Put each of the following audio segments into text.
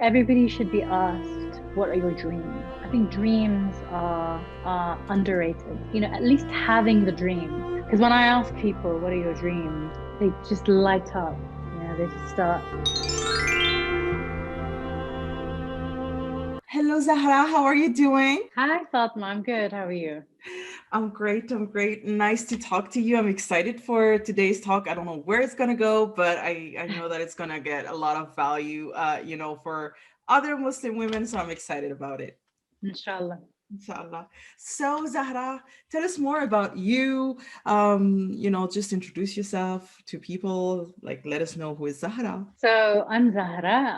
Everybody should be asked, what are your dreams? I think dreams are underrated. At least having the dream. Because when I ask people, what are your dreams? They just light up. They just start. Hello, Zahra. How are you doing? Hi, Fatima. I'm good. How are you? I'm great. I'm great. Nice to talk to you. I'm excited for today's talk. I don't know where it's gonna go, but I know that it's gonna get a lot of value, for other Muslim women. So I'm excited about it. Inshallah. Inshallah. So, Zahra, tell us more about you. Just introduce yourself to people. Like, let us know who is Zahra. So I'm Zahra.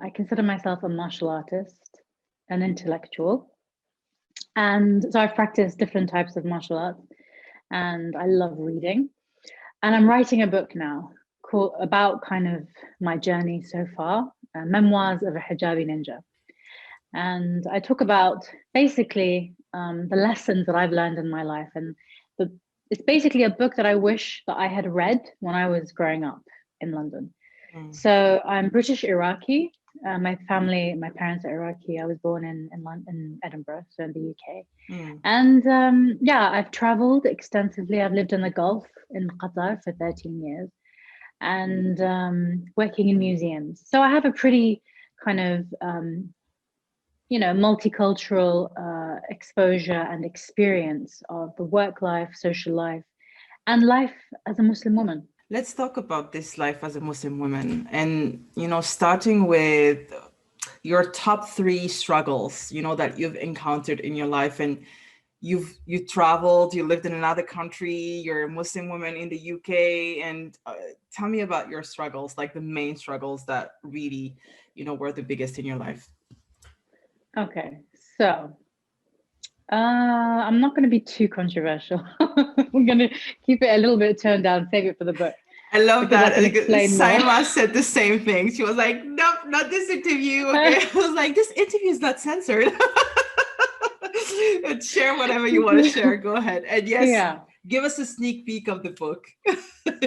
I consider myself a martial artist, an intellectual. And so I've practiced different types of martial arts and I love reading. And I'm writing a book now about kind of my journey so far, memoirs of a hijabi ninja. And I talk about basically the lessons that I've learned in my life. And it's basically a book that I wish that I had read when I was growing up in London. Mm, So I'm British Iraqi. My parents are Iraqi. I was born in London, in Edinburgh, so in the UK. mm, And yeah, I've traveled extensively. I've lived in the Gulf in Qatar for 13 years and working in museums. So I have a pretty kind of, multicultural exposure and experience of the work life, social life, and life as a Muslim woman. Let's talk about this life as a Muslim woman and, starting with your top three struggles, that you've encountered in your life. And you traveled, you lived in another country, you're a Muslim woman in the UK. And tell me about your struggles, like the main struggles that really, were the biggest in your life. Okay, so I'm not going to be too controversial. I'm going to keep it a little bit turned down, save it for the book I love because I that. can explain more. Saima said the same thing. She was like, nope, not this interview. Okay. I was like, this interview is not censored. And share whatever you want to share. Go ahead. And yes, Yeah, give us a sneak peek of the book.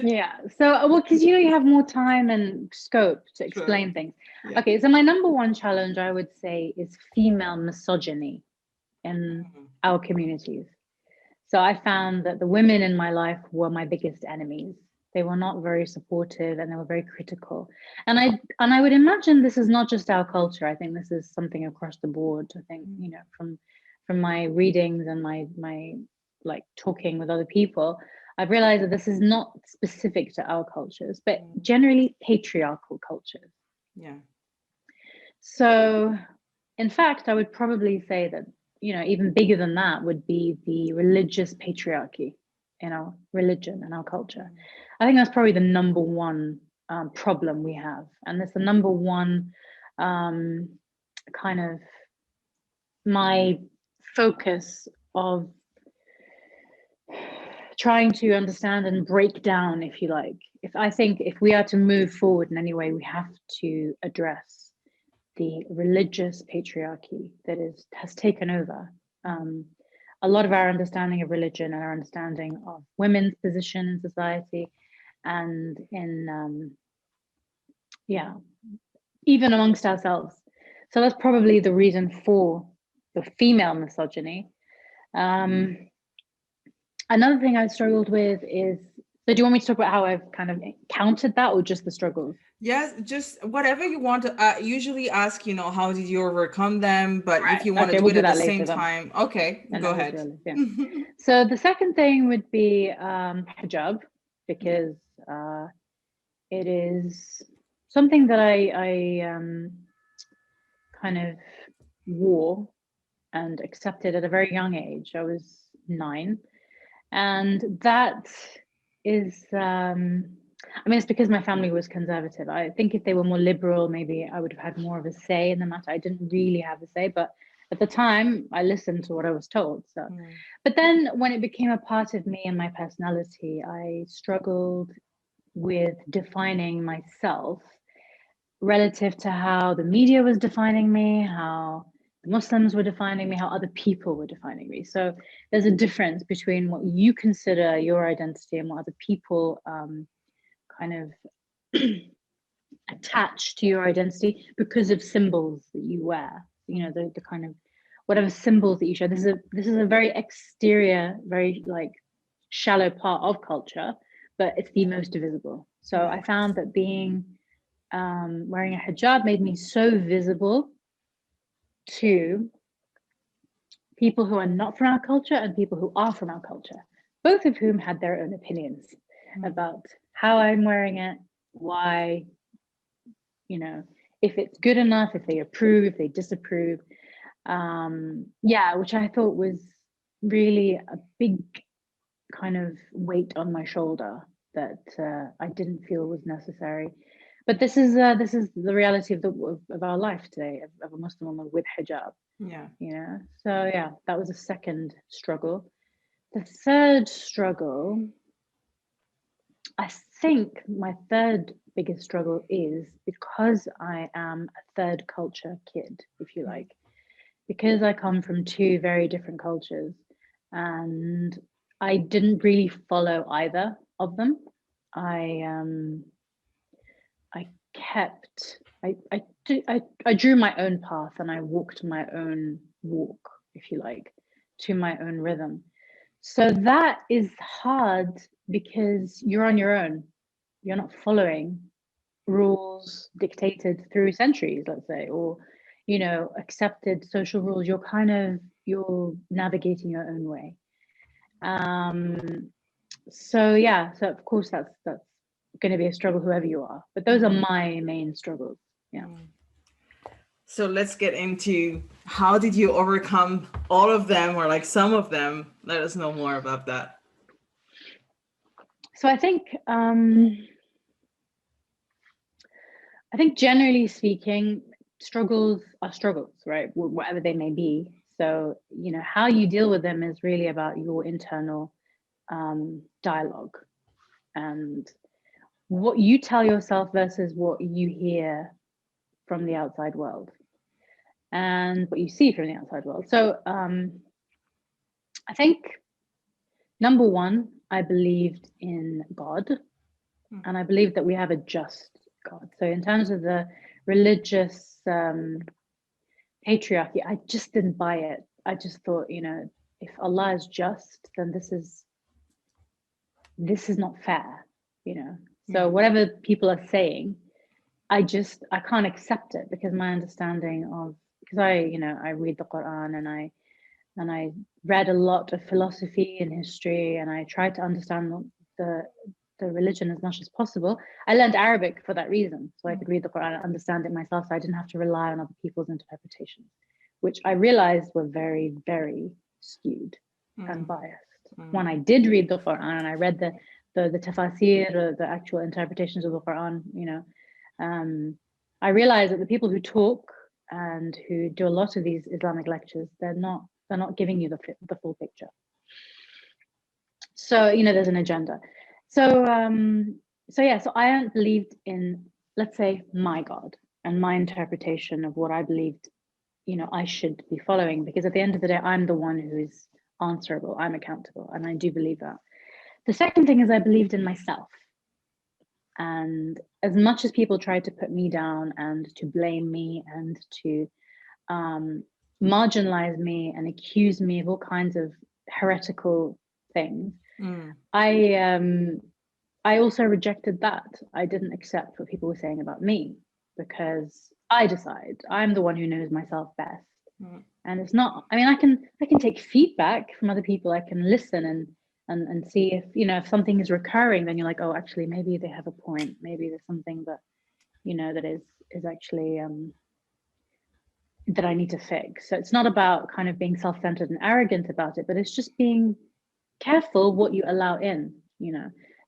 yeah. So, well, because you have more time and scope to True. explain things. Yeah. Okay, so my number one challenge, I would say, is female misogyny in Mm, our communities. So I found that the women in my life were my biggest enemies. They were not very supportive and they were very critical. And I would imagine this is not just our culture. I think this is something across the board. I think, mm, from my readings and my like talking with other people, I've realized that this is not specific to our cultures, but mm. generally patriarchal cultures. Yeah. So in fact, I would probably say that, even bigger than that would be the religious patriarchy in our religion and our culture. Mm, I think that's probably the number one problem we have. And that's the number one um, kind of my focus of trying to understand and break down, if you like. If we are to move forward in any way, we have to address the religious patriarchy that has taken over um, a lot of our understanding of religion and our understanding of women's position in society and in yeah, even amongst ourselves. So that's probably the reason for the female misogyny. um, Another thing I struggled with is, so do you want me to talk about how I've kind of countered that or just the struggles? yes, just whatever you want to usually ask, how did you overcome them? But if Right. you want to Okay, do we'll it do at the that same later then. time, okay, And go then we'll ahead. do it. Yeah. So the second thing would be hijab, Yeah. because uh, it is something that I kind of wore and accepted at a very young age. I was 9, and that is. I mean, it's because my family was conservative. I think if they were more liberal, maybe I would have had more of a say in the matter. I didn't really have a say, but at the time, I listened to what I was told. So, Mm, but then when it became a part of me and my personality, I struggled with defining myself relative to how the media was defining me, how the Muslims were defining me, how other people were defining me. So there's a difference between what you consider your identity and what other people kind of attached to your identity because of symbols that you wear, the kind of whatever symbols that you show. This is a very exterior, very like shallow part of culture, but it's the most visible. So I found that being wearing a hijab made me so visible to people who are not from our culture and people who are from our culture, both of whom had their own opinions about how I'm wearing it, why, if it's good enough, if they approve, if they disapprove. Which I thought was really a big kind of weight on my shoulder that I didn't feel was necessary. But this is the reality of our life today, of a Muslim woman with hijab. Yeah. So that was a second struggle. The third struggle, I think my third biggest struggle is because I am a third culture kid, if you like, because I come from two very different cultures and I didn't really follow either of them. I drew my own path and I walked my own walk, if you like, to my own rhythm. So that is hard because you're on your own. You're not following rules dictated through centuries, let's say, or accepted social rules. You're navigating your own way. So of course that's going to be a struggle, whoever you are. But those are my main struggles. Yeah. So let's get into how did you overcome all of them or like some of them? Let us know more about that. So I think generally speaking, struggles are struggles, right? Whatever they may be. So, how you deal with them is really about your internal dialogue and what you tell yourself versus what you hear from the outside world and what you see from the outside world. So I think number one, I believed in God, and I believed that we have a just God. So in terms of the religious patriarchy, I just didn't buy it. I just thought, if Allah is just, then this is not fair, So whatever people are saying, I can't accept it because my understanding of, because I read the Quran and I read a lot of philosophy and history, and I tried to understand the religion as much as possible. I learned Arabic for that reason, so I could read the Quran and understand it myself, so I didn't have to rely on other people's interpretations, which I realized were very, very skewed and biased. When I did read the Quran and I read the tafasir, or the actual interpretations of the Quran, I realized that the people who talk and who do a lot of these Islamic lectures, they're not giving you the full picture. So there's an agenda. So I hadn't believed in, let's say, my God and my interpretation of what I believed I should be following, because at the end of the day, I'm the one who is answerable, I'm accountable, and I do believe that. The second thing is I believed in myself. And as much as people tried to put me down and to blame me and to marginalize me and accuse me of all kinds of heretical things, I also rejected that. I didn't accept what people were saying about me, because I decide I'm the one who knows myself best. And it's not, I mean, I can take feedback from other people. I can listen and see if something is recurring, then you're like, oh, actually, maybe they have a point. Maybe there's something that, that is actually that I need to fix. So it's not about kind of being self-centered and arrogant about it, but it's just being careful what you allow in,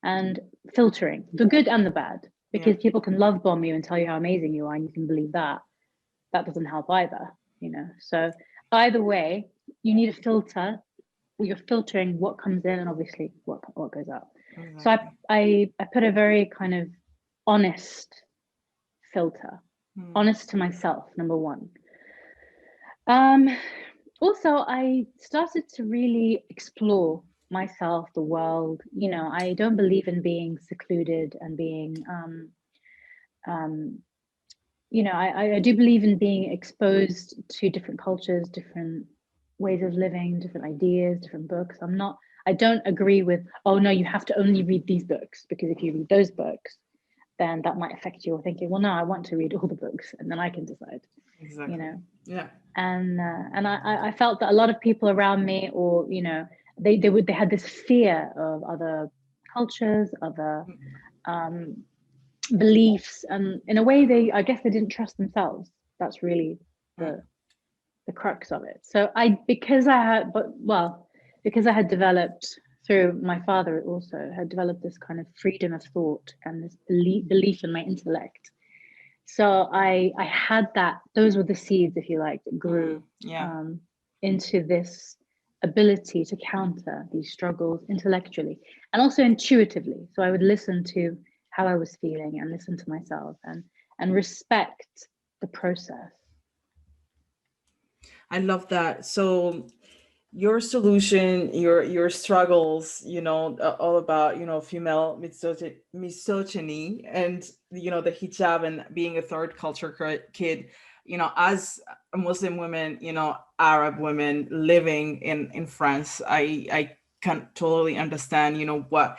and filtering the good and the bad, because people can love bomb you and tell you how amazing you are, and you can believe that. That doesn't help either, So either way, you need a filter. You're filtering what comes in and obviously what goes out. Exactly. So I put a very kind of honest filter, honest to myself, number one. Also, I started to really explore myself, the world. I don't believe in being secluded and being you know, I do believe in being exposed to different cultures, different ways of living, different ideas, different books. I don't agree with, oh no, you have to only read these books, because if you read those books, then that might affect your thinking. Well, no, I want to read all the books, and then I can decide. Exactly. You know. Yeah. And I felt that a lot of people around me, or you know, they had this fear of other cultures, other beliefs, and in a way, I guess they didn't trust themselves. That's really the crux of it. So because I had developed, through my father also, had developed this kind of freedom of thought and this belief in my intellect. So I had that, those were the seeds, if you like, that grew into this ability to counter these struggles intellectually and also intuitively. So I would listen to how I was feeling and listen to myself and respect the process. I love that. So your solution, your struggles, you know, all about, you know, female misogyny and, you know, the hijab and being a third culture kid, you know, as a Muslim woman, you know, Arab women living in France, I can totally understand, you know, what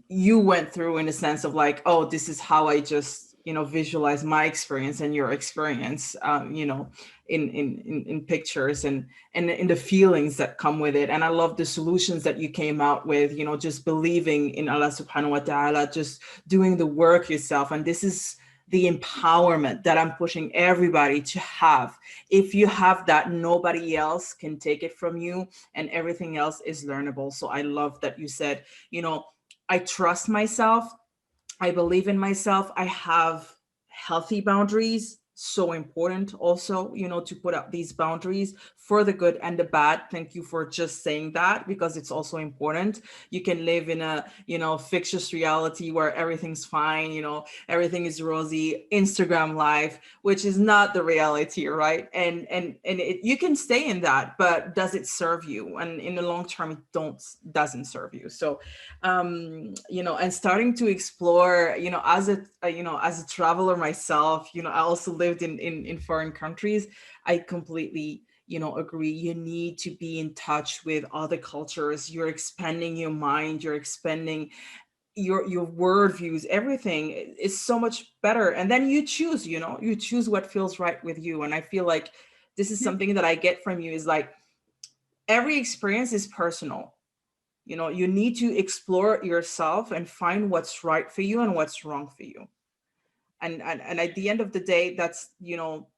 you went through, in the sense of like, oh, this is how I just, you know, visualize my experience and your experience, you know, in pictures and in the feelings that come with it. And I love the solutions that you came out with, you know, just believing in Allah subhanahu wa ta'ala, just doing the work yourself. And this is the empowerment that I'm pushing everybody to have. If you have that, nobody else can take it from you, and everything else is learnable. So I love that you said, you know, I trust myself, I believe in myself, I have healthy boundaries. So important also, you know, to put up these boundaries for the good and the bad. Thank you for just saying that, because it's also important. You can live in a, you know, fictitious reality where everything's fine, you know, everything is rosy, Instagram life, which is not the reality, right? And you can stay in that, but does it serve you? And in the long term, it doesn't serve you. So you know, and starting to explore, you know, as a traveler myself, you know, I also lived in foreign countries. I completely, you know, agree. You need to be in touch with other cultures. You're expanding your mind, you're expanding your worldviews, everything is so much better. And then you choose, you know, you choose what feels right with you. And I feel like this is something that I get from you, is like, every experience is personal. You know, you need to explore yourself and find what's right for you and what's wrong for you. And at the end of the day, that's, you know,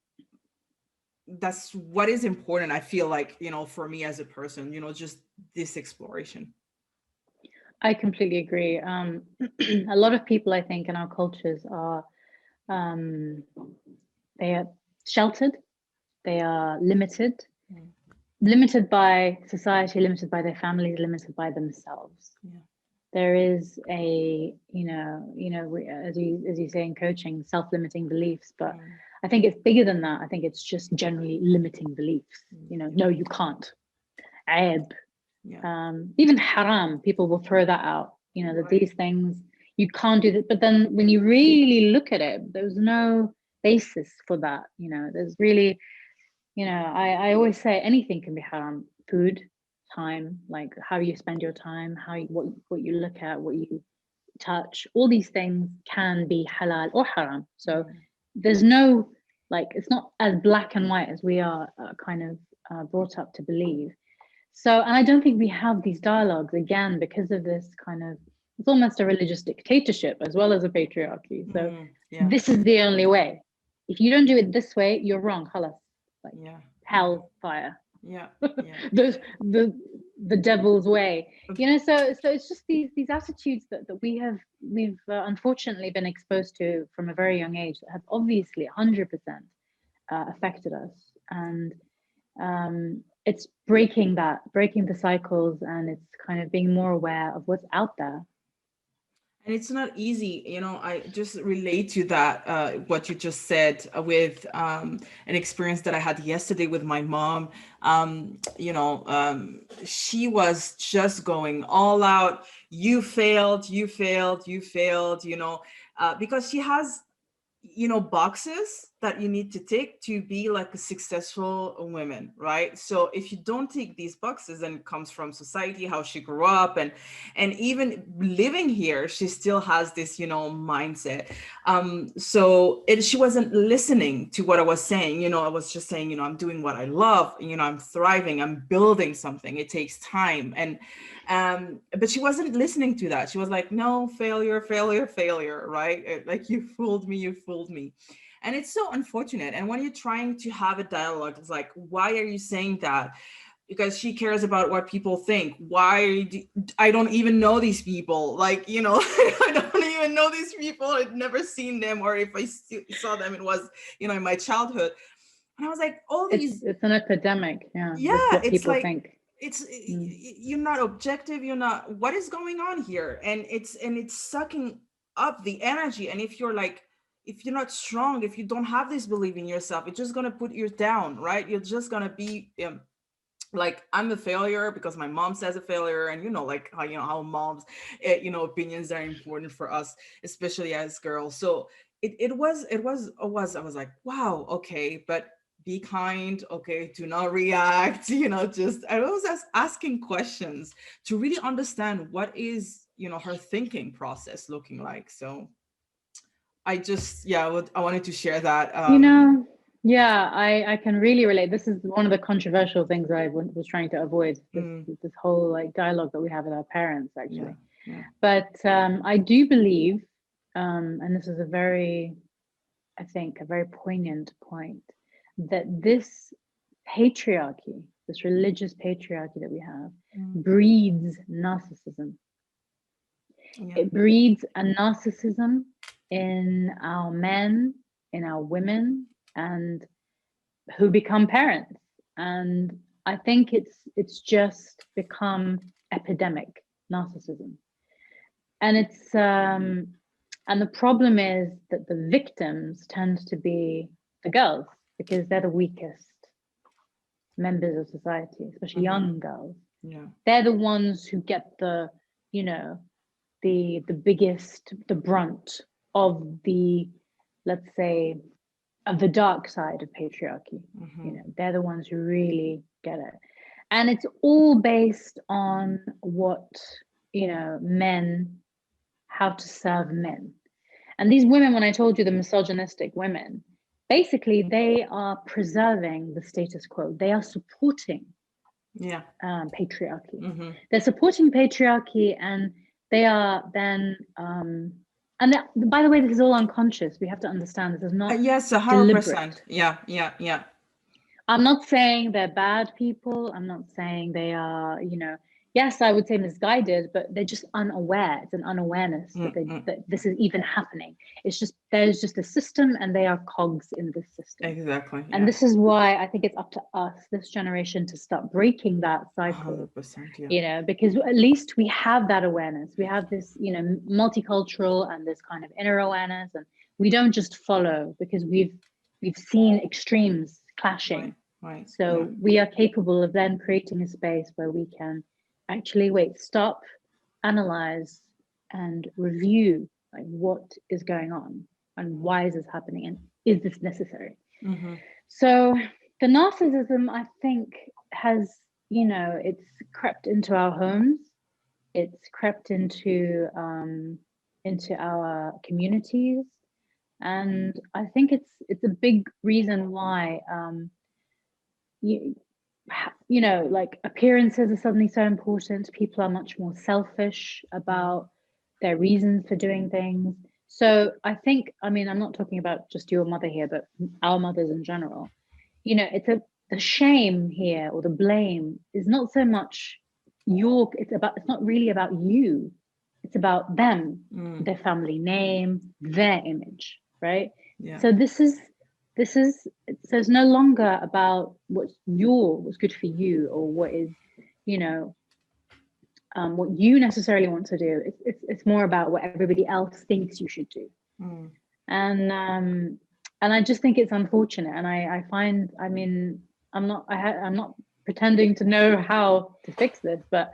that's what is important. I feel like, you know, for me as a person, you know, just this exploration. I completely agree. A lot of people, I think, in our cultures are, they are sheltered, they are limited by society, limited by their families, limited by themselves. Yeah. There is a, as you say in coaching, self-limiting beliefs, but I think it's bigger than that. I think it's just generally limiting beliefs. You know, no, you can't. Aib. Yeah. Even haram, people will throw that out. You know, that these things you can't do that. But then when you really look at it, there's no basis for that. You know, there's really, you know, I always say anything can be haram. Food, time, like how you spend your time, what you look at, what you touch, all these things can be halal or haram. So there's no, like, it's not as black and white as we are kind of brought up to believe. So, and I don't think we have these dialogues, again, because of this kind of, it's almost a religious dictatorship as well as a patriarchy. So this is the only way. If you don't do it this way, you're wrong. Halas. Like hellfire. Yeah. The devil's way. You know, so it's just these attitudes that we've unfortunately been exposed to from a very young age that have obviously 100% affected us. And it's breaking the cycles, and it's kind of being more aware of what's out there. And it's not easy, you know. I just relate to that, what you just said, with an experience that I had yesterday with my mom. She was just going all out. You failed, you know, because she has, boxes that you need to take to be like a successful woman, right? So if you don't take these boxes, and it comes from society, how she grew up, and even living here, she still has this mindset. She wasn't listening to what I was saying. I was just saying, I'm doing what I love, I'm thriving, I'm building something, it takes time. But she wasn't listening to that. She was like, no, failure, failure, failure, right? Like, you fooled me, you fooled me. And it's so unfortunate. And when you're trying to have a dialogue, it's like, why are you saying that? Because she cares about what people think. I don't even know these people. Like, I don't even know these people. I've never seen them, or if I saw them, it was, in my childhood. And I was like, all these. It's an epidemic. Yeah. Yeah, With what it's people like, think. you're not objective. You're not. What is going on here? And it's sucking up the energy. And if you're not strong, if you don't have this belief in yourself, it's just gonna put you down, right? You're just gonna be like, I'm a failure because my mom says a failure. And like how moms opinions are important for us, especially as girls. So I was like, wow, okay, but be kind, okay, do not react, just I was just asking questions to really understand what is her thinking process looking like. So I just, yeah, I wanted to share that. Yeah, I can really relate. This is one of the controversial things I was trying to avoid, this whole like dialogue that we have with our parents, actually. Yeah. But I do believe, and this is I think, a very poignant point, that this patriarchy, this religious patriarchy that we have, breeds narcissism. Yeah. It breeds a narcissism in our men, in our women, and who become parents. And I think it's just become epidemic, narcissism. And and the problem is that the victims tend to be the girls, because they're the weakest members of society, especially young girls. Yeah. They're the ones who get the biggest, the brunt of the, let's say, of the dark side of patriarchy. They're the ones who really get it. And it's all based on what, men, how to serve men. And these women, when I told you the misogynistic women, basically they are preserving the status quo. They are supporting patriarchy. They're supporting patriarchy, and they are then by the way, this is all unconscious. We have to understand this is not yes, 100%. deliberate. Yeah. I'm not saying they're bad people. I'm not saying they are, yes, I would say misguided, but they're just unaware. It's an unawareness that this is even happening. It's just, there's just a system, and they are cogs in this system. Exactly. Yeah. And this is why I think it's up to us, this generation, to start breaking that cycle. 100%, yeah. Because at least we have that awareness. We have this, multicultural and this kind of inner awareness, and we don't just follow because we've seen extremes clashing. Right. So we are capable of then creating a space where we can actually stop, analyze, and review like what is going on and why is this happening and is this necessary. So the narcissism, I think, has, it's crept into our homes, it's crept into our communities, and I think it's a big reason why like appearances are suddenly so important. People are much more selfish about their reasons for doing things. So I think, I'm not talking about just your mother here, but our mothers in general. It's the shame here, or the blame, is not so much it's not really about you. It's about them, their family name, their image, right? Yeah. So so it's no longer about what's good for you, or what is, what you necessarily want to do. It's more about what everybody else thinks you should do. And I just think it's unfortunate. And I find, I'm not pretending to know how to fix this, but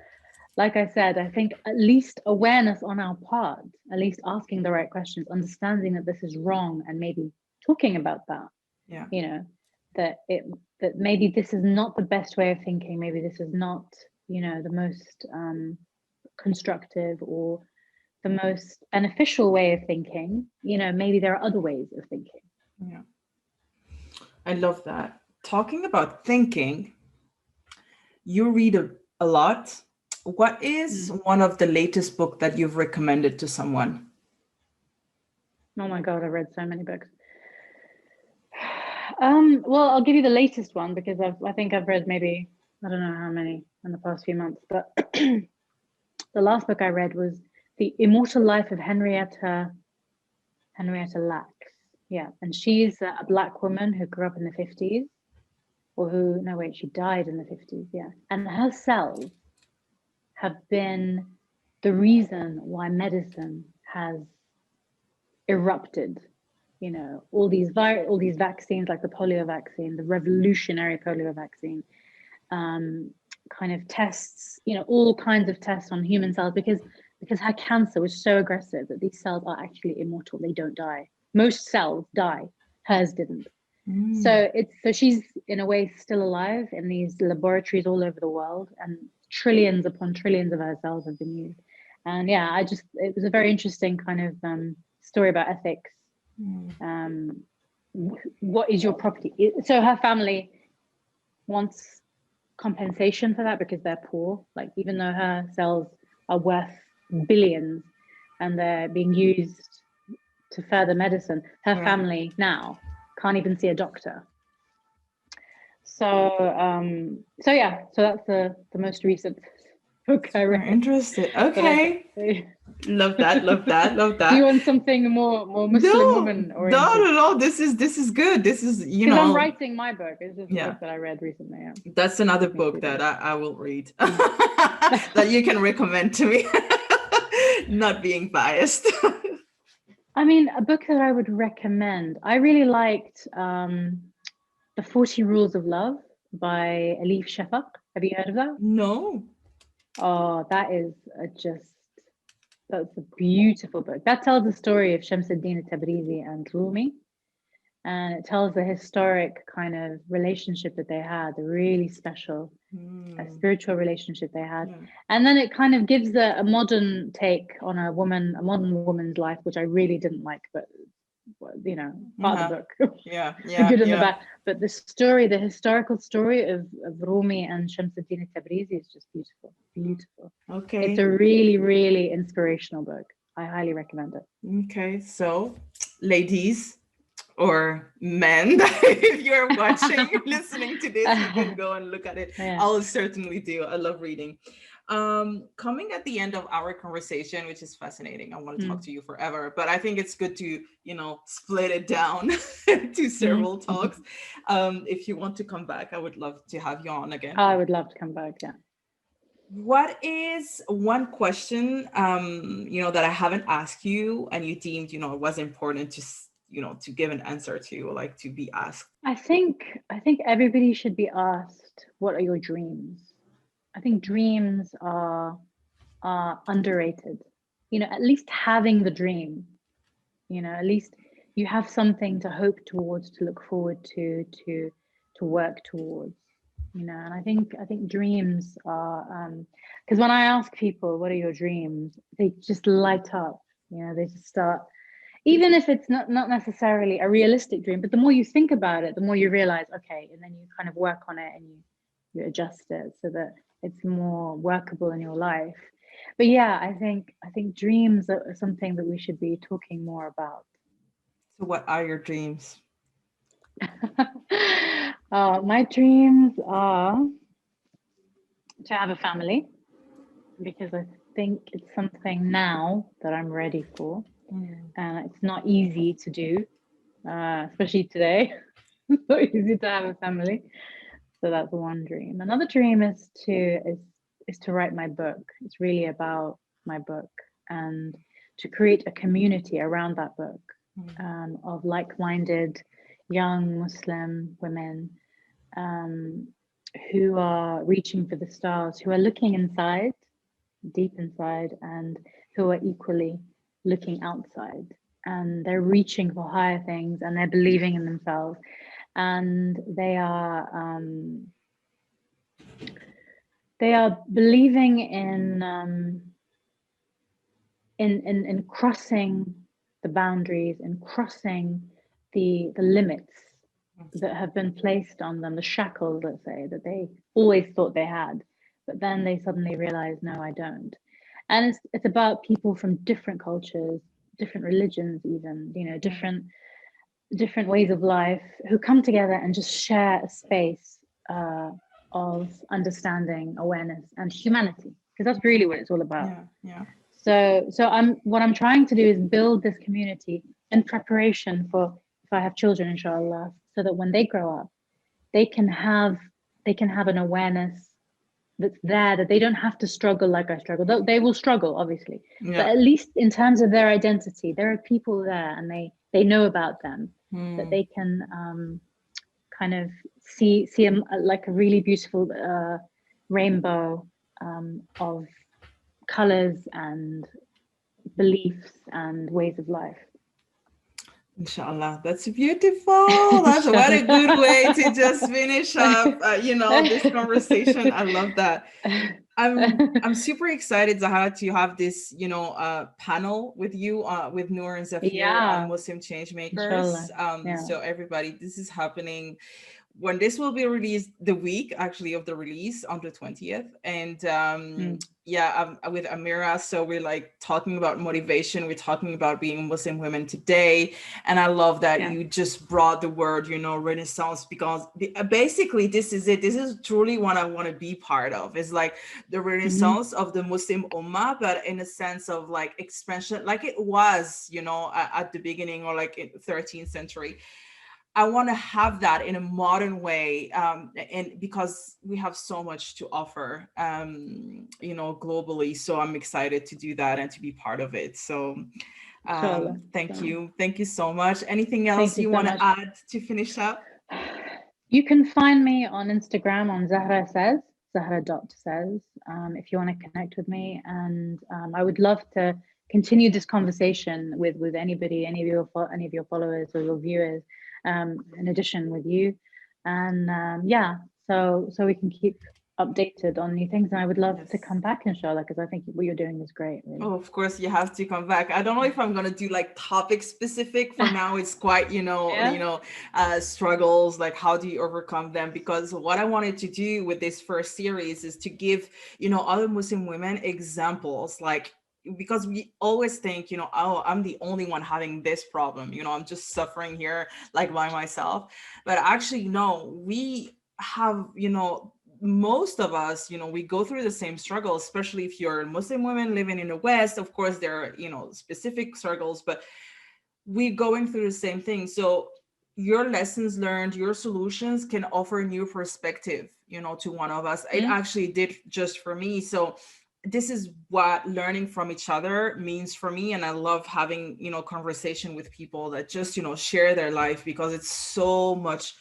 like I said, I think at least awareness on our part, at least asking the right questions, understanding that this is wrong, and maybe talking about that. Yeah. You know, that maybe this is not the best way of thinking. Maybe this is not, the most constructive or the most beneficial way of thinking. Maybe there are other ways of thinking. Yeah. I love that. Talking about thinking, you read a lot. What is one of the latest book that you've recommended to someone? Oh my God, I've read so many books. Well, I'll give you the latest one because I think I've read maybe, I don't know how many in the past few months, but the last book I read was The Immortal Life of Henrietta Lacks. Yeah, and she's a Black woman who grew up in the 50s, she died in the 50s, yeah. And her cells have been the reason why medicine has erupted. All these vaccines, like the polio vaccine, the revolutionary polio vaccine, kind of tests, all kinds of tests on human cells, because her cancer was so aggressive that these cells are actually immortal. They don't die. Most cells die. Hers didn't. So she's in a way still alive in these laboratories all over the world, and trillions upon trillions of her cells have been used. And yeah, it was a very interesting kind of story about ethics. What is your property? So her family wants compensation for that because they're poor. Like, even though her cells are worth billions and they're being used to further medicine, her family now can't even see a doctor. So that's the most recent book I read. Interesting. Okay. Love that. Do you want something more Muslim woman oriented? No. This is good. This is, because I'm writing my book. It's just a book that I read recently. Yeah. That's another book that I will read that you can recommend to me. Not being biased. I mean, a book that I would recommend. I really liked The 40 Rules of Love by Elif Shafak. Have you heard of that? No. Oh, that is that's a beautiful book. That tells the story of Shamsuddin Tabrizi and Rumi. And it tells the historic kind of relationship that they had, a really special spiritual relationship they had. And then it kind of gives a modern take on a modern woman's life, which I really didn't like, but part of the book. The good and the bad. But the historical story of Rumi and Shamsuddin Tabrizi is just beautiful. Okay. It's a really, really inspirational book. I highly recommend it. Okay, so ladies or men, if you're watching, listening to this, you can go and look at it. I'll certainly do. I love reading. Coming at the end of our conversation, which is fascinating. I want to talk to you forever, but I think it's good to, split it down to several talks. If you want to come back, I would love to have you on again. I would love to come back, yeah. What is one question, that I haven't asked you and you deemed, it was important to give an answer to, like to be asked? I think everybody should be asked, what are your dreams? I think dreams are underrated. At least having the dream, at least you have something to hope towards, to look forward to work towards. And I think dreams are, because when I ask people, what are your dreams? They just light up, they just start, even if it's not necessarily a realistic dream, but the more you think about it, the more you realize, okay, and then you kind of work on it and you adjust it so that it's more workable in your life. But yeah, I think dreams are something that we should be talking more about. So what are your dreams? My dreams are to have a family, because I think it's something now that I'm ready for. It's not easy to do, especially today. It's not easy to have a family. So that's one dream. Another dream is to write my book. It's really about my book and to create a community around that book of like-minded young Muslim women who are reaching for the stars, who are looking inside deep inside and who are equally looking outside, and they're reaching for higher things, and they're believing in themselves, and they are believing in crossing the boundaries and crossing the limits that have been placed on them, the shackles, let's say, that they always thought they had, but then they suddenly realize, no, I don't. And it's about people from different cultures, different religions, even, you know, different ways of life, who come together and just share a space of understanding, awareness, and humanity, because that's really what it's all about. So what I'm trying to do is build this community in preparation for, if I have children, inshallah, so that when they grow up, they can have an awareness that's there, that they don't have to struggle like I struggle. They will struggle, obviously, but at least in terms of their identity, there are people there, and they know about them, that they can kind of see like a really beautiful rainbow of colors and beliefs and ways of life. Inshallah, that's beautiful. That's what a good way to just finish up, this conversation. I love that. I'm super excited, Zahra, to have this, panel with you, with Noor and Zafir on Muslim Changemakers. So everybody, this is happening when this will be released, the week actually of the release, on the 20th. And with Amira. So we're like talking about motivation. We're talking about being Muslim women today. And I love that you just brought the word, Renaissance, because basically this is it. This is truly what I want to be part of. It's like the Renaissance of the Muslim Ummah, but in a sense of like expansion, like it was, at the beginning, or like in 13th century. I want to have that in a modern way, and because we have so much to offer, globally. So I'm excited to do that and to be part of it. So thank you so much. Anything else you want to add to finish up? You can find me on Instagram on Zahra.says, if you want to connect with me. And I would love to continue this conversation with anybody, any of your followers or your viewers, in addition with you. And so we can keep updated on new things. And I would love to come back, inshallah, because I think what you're doing is great. Really. Oh, of course, you have to come back. I don't know if I'm going to do like topic specific. For now, it's quite, struggles, like how do you overcome them? Because what I wanted to do with this first series is to give, other Muslim women examples, like, because we always think, oh, I'm the only one having this problem, I'm just suffering here like by myself. But actually, no, we have, most of us, we go through the same struggle, especially if you're Muslim women living in the West. Of course, there are, specific struggles, but we're going through the same thing. So your lessons learned, your solutions can offer a new perspective, to one of us. It actually did just for me. So this is what learning from each other means for me. And I love having, conversation with people that just, share their life, because it's so much,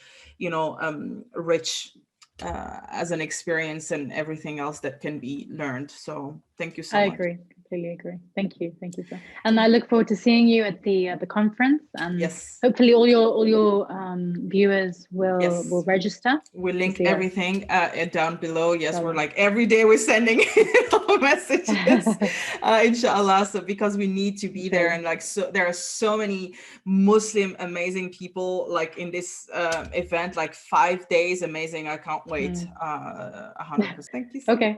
rich as an experience and everything else that can be learned. So thank you so much. I agree. Completely agree. Thank you, sir. And I look forward to seeing you at the conference. And hopefully all your viewers will register. We'll link everything down below. We're like every day we're sending messages, inshallah. So because we need to be there, and like, so there are so many Muslim amazing people like in this event, like 5 days, amazing. I can't wait. 100%. Thank you. Okay.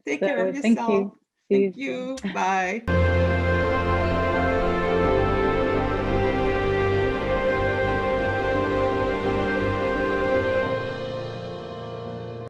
Take care of yourself. Thank you. Thank you. Bye.